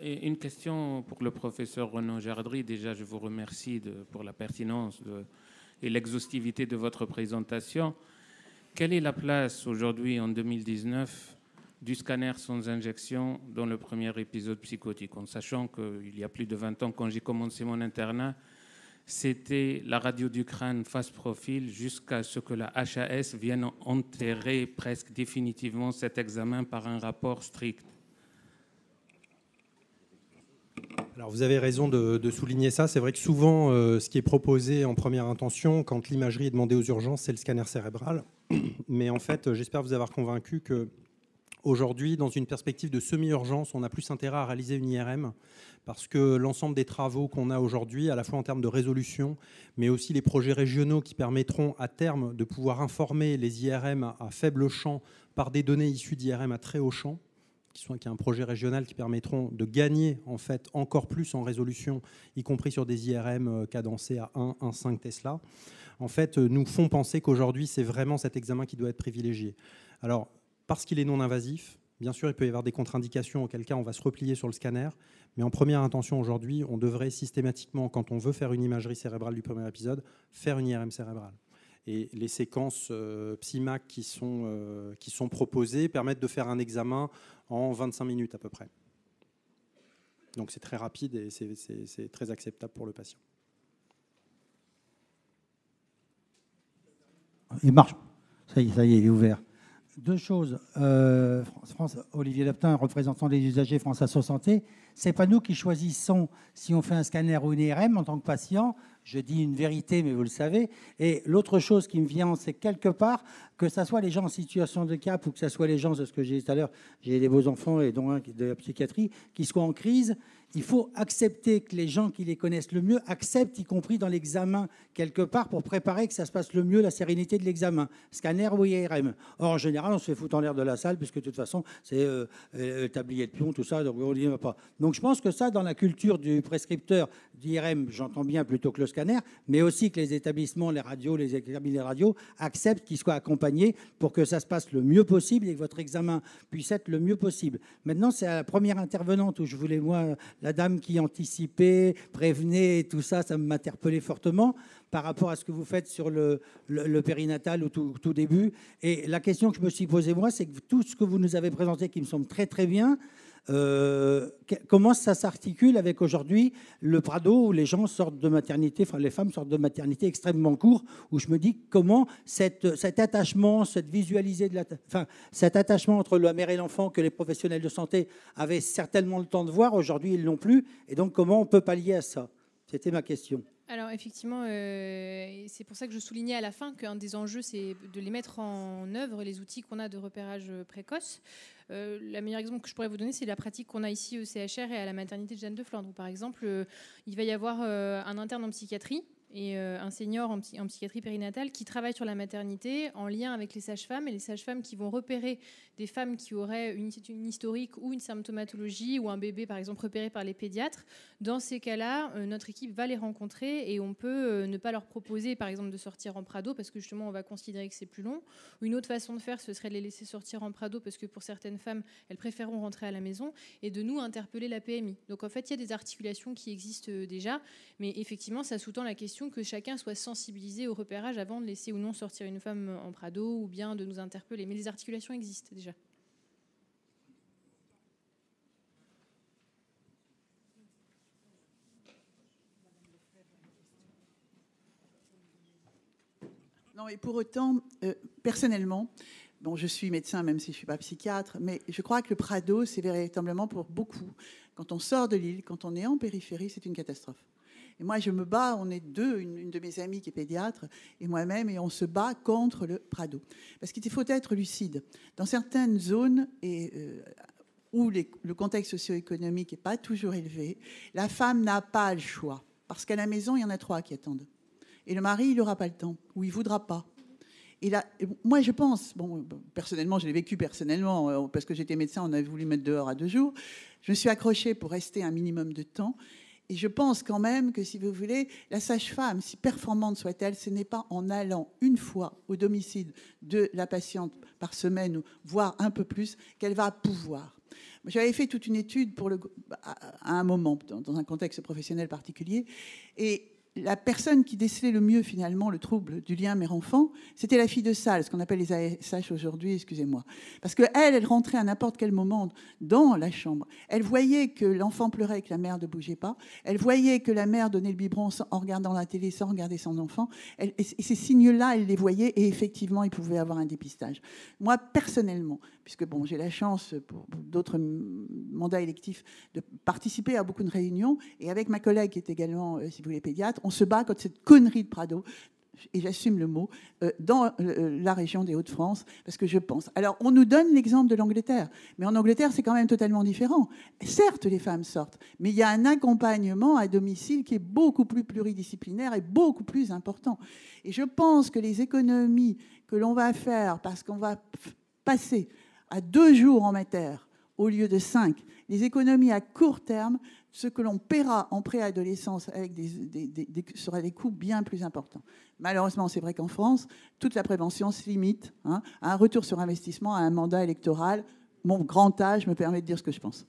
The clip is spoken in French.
une question pour le professeur Renaud Jardry. Déjà, je vous remercie pour la pertinence et l'exhaustivité de votre présentation. Quelle est la place aujourd'hui, en 2019, du scanner sans injection dans le premier épisode psychotique, en sachant qu'il y a plus de 20 ans, quand j'ai commencé mon internat, c'était la radio du crâne face profil jusqu'à ce que la HAS vienne enterrer presque définitivement cet examen par un rapport strict. Alors vous avez raison de souligner ça. C'est vrai que souvent, ce qui est proposé en première intention, quand l'imagerie est demandée aux urgences, c'est le scanner cérébral. Mais en fait, j'espère vous avoir convaincu qu'aujourd'hui, dans une perspective de semi-urgence, on a plus intérêt à réaliser une IRM parce que l'ensemble des travaux qu'on a aujourd'hui, à la fois en termes de résolution, mais aussi les projets régionaux qui permettront à terme de pouvoir informer les IRM à faible champ par des données issues d'IRM à très haut champ, qui est un projet régional qui permettront de gagner en fait encore plus en résolution, y compris sur des IRM cadencés à 1,5 Tesla, en fait, nous font penser qu'aujourd'hui, c'est vraiment cet examen qui doit être privilégié. Alors, parce qu'il est non invasif, bien sûr, il peut y avoir des contre-indications, auquel cas on va se replier sur le scanner, mais en première intention aujourd'hui, on devrait systématiquement, quand on veut faire une imagerie cérébrale du premier épisode, faire une IRM cérébrale. Et les séquences PSIMAC qui sont proposées permettent de faire un examen en 25 minutes à peu près. Donc c'est très rapide et c'est très acceptable pour le patient. Il marche. Ça y est, il est ouvert. Deux choses. Olivier Leptin, représentant des usagers France Asso Santé, c'est pas nous qui choisissons si on fait un scanner ou une IRM en tant que patient. Je dis une vérité, mais vous le savez. Et l'autre chose qui me vient, c'est quelque part, que ce soit les gens en situation de handicap ou que ce soit les gens, de ce que j'ai dit tout à l'heure, j'ai des beaux enfants et dont un de la psychiatrie, qui soient en crise, il faut accepter que les gens qui les connaissent le mieux acceptent, y compris dans l'examen, quelque part, pour préparer que ça se passe le mieux, la sérénité de l'examen, scanner ou IRM. Or, en général, on se fait foutre en l'air de la salle, puisque de toute façon, c'est tablier de pion, tout ça, donc on n'y va pas. Donc je pense que ça, dans la culture du prescripteur d'IRM, j'entends bien plutôt que le scanner, mais aussi que les établissements, les radios, les cabinets radio acceptent qu'ils soient accompagnés pour que ça se passe le mieux possible et que votre examen puisse être le mieux possible. Maintenant, c'est à la première intervenante où je voulais, moi, la dame qui anticipait, prévenait, et tout ça, ça m'interpellait fortement par rapport à ce que vous faites sur le périnatal au tout début. Et la question que je me suis posée, moi, c'est que tout ce que vous nous avez présenté, qui me semble très, très bien, comment ça s'articule avec aujourd'hui le Prado où les gens sortent de maternité, enfin les femmes sortent de maternité extrêmement court, où je me dis comment cet attachement, cet attachement entre la mère et l'enfant que les professionnels de santé avaient certainement le temps de voir, aujourd'hui ils l'ont plus, et donc comment on peut pallier à ça? C'était ma question. Alors effectivement, c'est pour ça que je soulignais à la fin qu'un des enjeux, c'est de les mettre en œuvre, les outils qu'on a de repérage précoce. Le meilleur exemple que je pourrais vous donner, c'est la pratique qu'on a ici au CHR et à la maternité de Jeanne de Flandre. Par exemple, il va y avoir un interne en psychiatrie et un senior en psychiatrie périnatale qui travaille sur la maternité en lien avec les sages-femmes, et les sages-femmes qui vont repérer des femmes qui auraient une historique ou une symptomatologie ou un bébé par exemple repéré par les pédiatres. Dans ces cas-là, notre équipe va les rencontrer et on peut ne pas leur proposer par exemple de sortir en Prado parce que justement on va considérer que c'est plus long. Une autre façon de faire, ce serait de les laisser sortir en Prado parce que pour certaines femmes, elles préféreront rentrer à la maison, et de nous interpeller la PMI. Donc en fait, il y a des articulations qui existent déjà, mais effectivement, ça sous-tend la question que chacun soit sensibilisé au repérage avant de laisser ou non sortir une femme en Prado ou bien de nous interpeller. Mais les articulations existent déjà. Non, et pour autant, personnellement, bon, je suis médecin, même si je ne suis pas psychiatre, mais je crois que le Prado, c'est véritablement pour beaucoup. Quand on sort de l'île, quand on est en périphérie, c'est une catastrophe. Et moi, je me bats, on est deux, une de mes amies qui est pédiatre et moi-même, et on se bat contre le Prado. Parce qu'il faut être lucide. Dans certaines zones où le contexte socio-économique n'est pas toujours élevé, la femme n'a pas le choix. Parce qu'à la maison, il y en a 3 qui attendent. Et le mari, il n'aura pas le temps, ou il ne voudra pas. Et là, moi, je pense, personnellement, je l'ai vécu personnellement, parce que j'étais médecin, on avait voulu mettre dehors à 2 jours. Je me suis accrochée pour rester un minimum de temps. Et je pense quand même que, si vous voulez, la sage-femme, si performante soit-elle, ce n'est pas en allant une fois au domicile de la patiente par semaine, voire un peu plus, qu'elle va pouvoir. J'avais fait toute une étude à un moment, dans un contexte professionnel particulier, et la personne qui décelait le mieux finalement le trouble du lien mère-enfant, c'était la fille de salle, ce qu'on appelle les ASH aujourd'hui, excusez-moi. Parce qu'elle rentrait à n'importe quel moment dans la chambre. Elle voyait que l'enfant pleurait et que la mère ne bougeait pas. Elle voyait que la mère donnait le biberon en regardant la télé, sans regarder son enfant. Et ces signes-là, elle les voyait et effectivement, il pouvait avoir un dépistage. Moi, personnellement, puisque bon, j'ai la chance, pour d'autres mandats électifs, de participer à beaucoup de réunions, et avec ma collègue qui est également, si vous voulez, pédiatre, on se bat contre cette connerie de Prado, et j'assume le mot, dans la région des Hauts-de-France, parce que je pense. Alors, on nous donne l'exemple de l'Angleterre, mais en Angleterre, c'est quand même totalement différent. Certes, les femmes sortent, mais il y a un accompagnement à domicile qui est beaucoup plus pluridisciplinaire et beaucoup plus important. Et je pense que les économies que l'on va faire, parce qu'on va passer à 2 jours en mater au lieu de 5, les économies à court terme, ce que l'on paiera en préadolescence avec sera des coûts bien plus importants. Malheureusement, c'est vrai qu'en France, toute la prévention se limite à un retour sur investissement, à un mandat électoral. Mon grand âge me permet de dire ce que je pense.